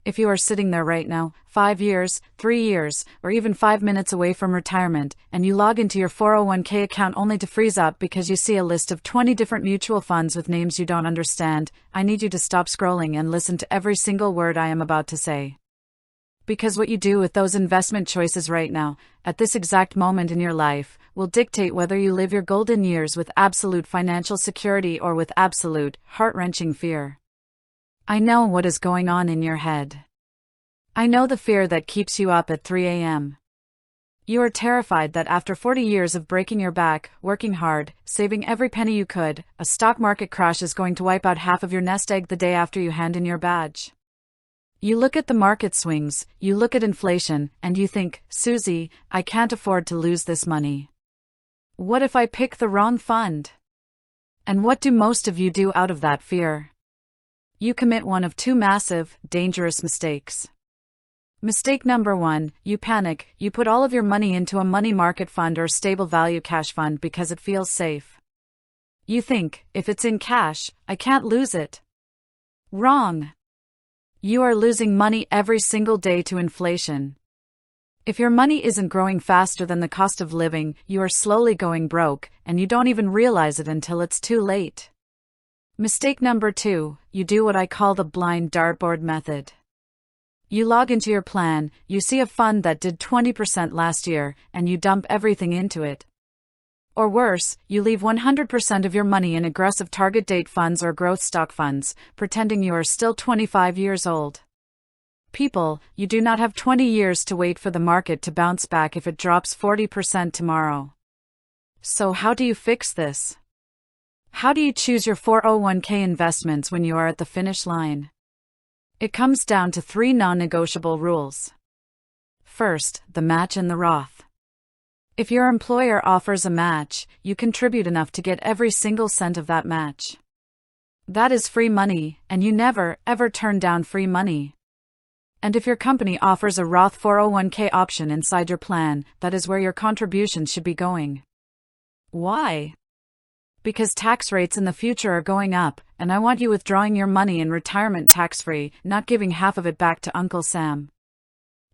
If you are sitting there right now, 5 years, 3 years, or even 5 minutes away from retirement, and you log into your 401k account only to freeze up because you see a list of 20 different mutual funds with names you don't understand, I need you to stop scrolling and listen to every single word I am about to say. Because what you do with those investment choices right now, at this exact moment in your life, will dictate whether you live your golden years with absolute financial security or with absolute, heart-wrenching fear. I know what is going on in your head. I know the fear that keeps you up at 3 a.m. You are terrified that after 40 years of breaking your back, working hard, saving every penny you could, a stock market crash is going to wipe out half of your nest egg the day after you hand in your badge. You look at the market swings, you look at inflation, and you think, Susie, I can't afford to lose this money. What if I pick the wrong fund? And what do most of you do out of that fear? You commit one of two massive, dangerous mistakes. Mistake number 1, you panic, you put all of your money into a money market fund or stable value cash fund because it feels safe. You think, if it's in cash, I can't lose it. Wrong. You are losing money every single day to inflation. If your money isn't growing faster than the cost of living, you are slowly going broke, and you don't even realize it until it's too late. Mistake number 2, you do what I call the blind dartboard method. You log into your plan, you see a fund that did 20% last year, and you dump everything into it. Or worse, you leave 100% of your money in aggressive target date funds or growth stock funds, pretending you are still 25 years old. People, you do not have 20 years to wait for the market to bounce back if it drops 40% tomorrow. So how do you fix this? How do you choose your 401k investments when you are at the finish line? It comes down to 3 non-negotiable rules. First, the match in the Roth. If your employer offers a match, you contribute enough to get every single cent of that match. That is free money, and you never, ever turn down free money. And if your company offers a Roth 401k option inside your plan, that is where your contributions should be going. Why? Because tax rates in the future are going up, and I want you withdrawing your money in retirement tax-free, not giving half of it back to Uncle Sam.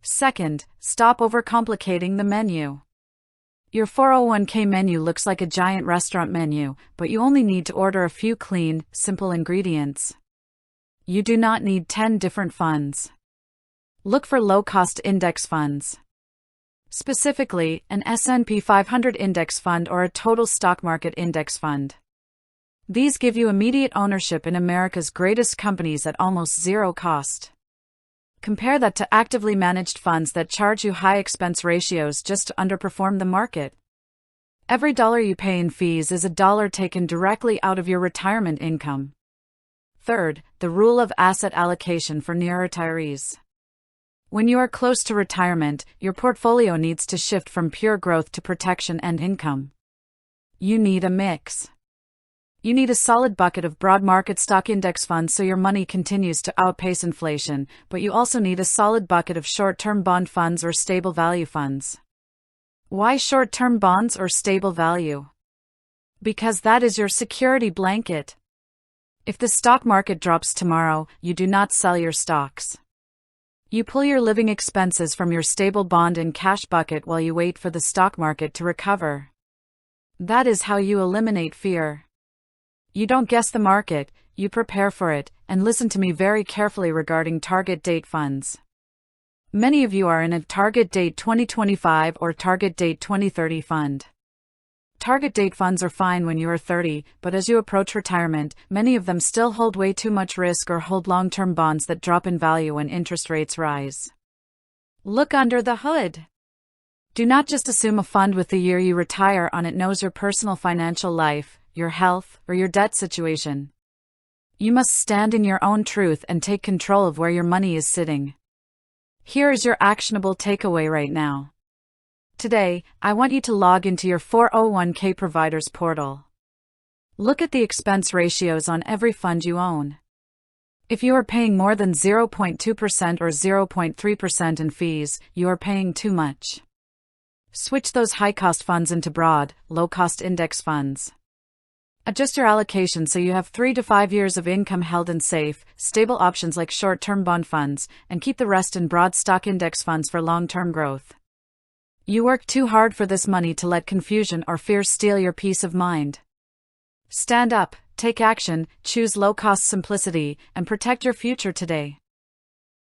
Second, stop overcomplicating the menu. Your 401k menu looks like a giant restaurant menu, but you only need to order a few clean, simple ingredients. You do not need 10 different funds. Look for low-cost index funds. Specifically, an S&P 500 index fund or a total stock market index fund. These give you immediate ownership in America's greatest companies at almost zero cost. Compare that to actively managed funds that charge you high expense ratios just to underperform the market. Every dollar you pay in fees is a dollar taken directly out of your retirement income. Third, the rule of asset allocation for near retirees. When you are close to retirement, your portfolio needs to shift from pure growth to protection and income. You need a mix. You need a solid bucket of broad market stock index funds so your money continues to outpace inflation, but you also need a solid bucket of short-term bond funds or stable value funds. Why short-term bonds or stable value? Because that is your security blanket. If the stock market drops tomorrow, you do not sell your stocks. You pull your living expenses from your stable bond and cash bucket while you wait for the stock market to recover. That is how you eliminate fear. You don't guess the market, you prepare for it, and listen to me very carefully regarding target date funds. Many of you are in a target date 2025 or target date 2030 fund. Target date funds are fine when you are 30, but as you approach retirement, many of them still hold way too much risk or hold long-term bonds that drop in value when interest rates rise. Look under the hood. Do not just assume a fund with the year you retire on it knows your personal financial life, your health, or your debt situation. You must stand in your own truth and take control of where your money is sitting. Here is your actionable takeaway right now. Today, I want you to log into your 401k provider's portal. Look at the expense ratios on every fund you own. If you are paying more than 0.2% or 0.3% in fees, you are paying too much. Switch those high-cost funds into broad, low-cost index funds. Adjust your allocation so you have 3 to 5 years of income held in safe, stable options like short-term bond funds, and keep the rest in broad stock index funds for long-term growth. You work too hard for this money to let confusion or fear steal your peace of mind. Stand up, take action, choose low-cost simplicity, and protect your future today.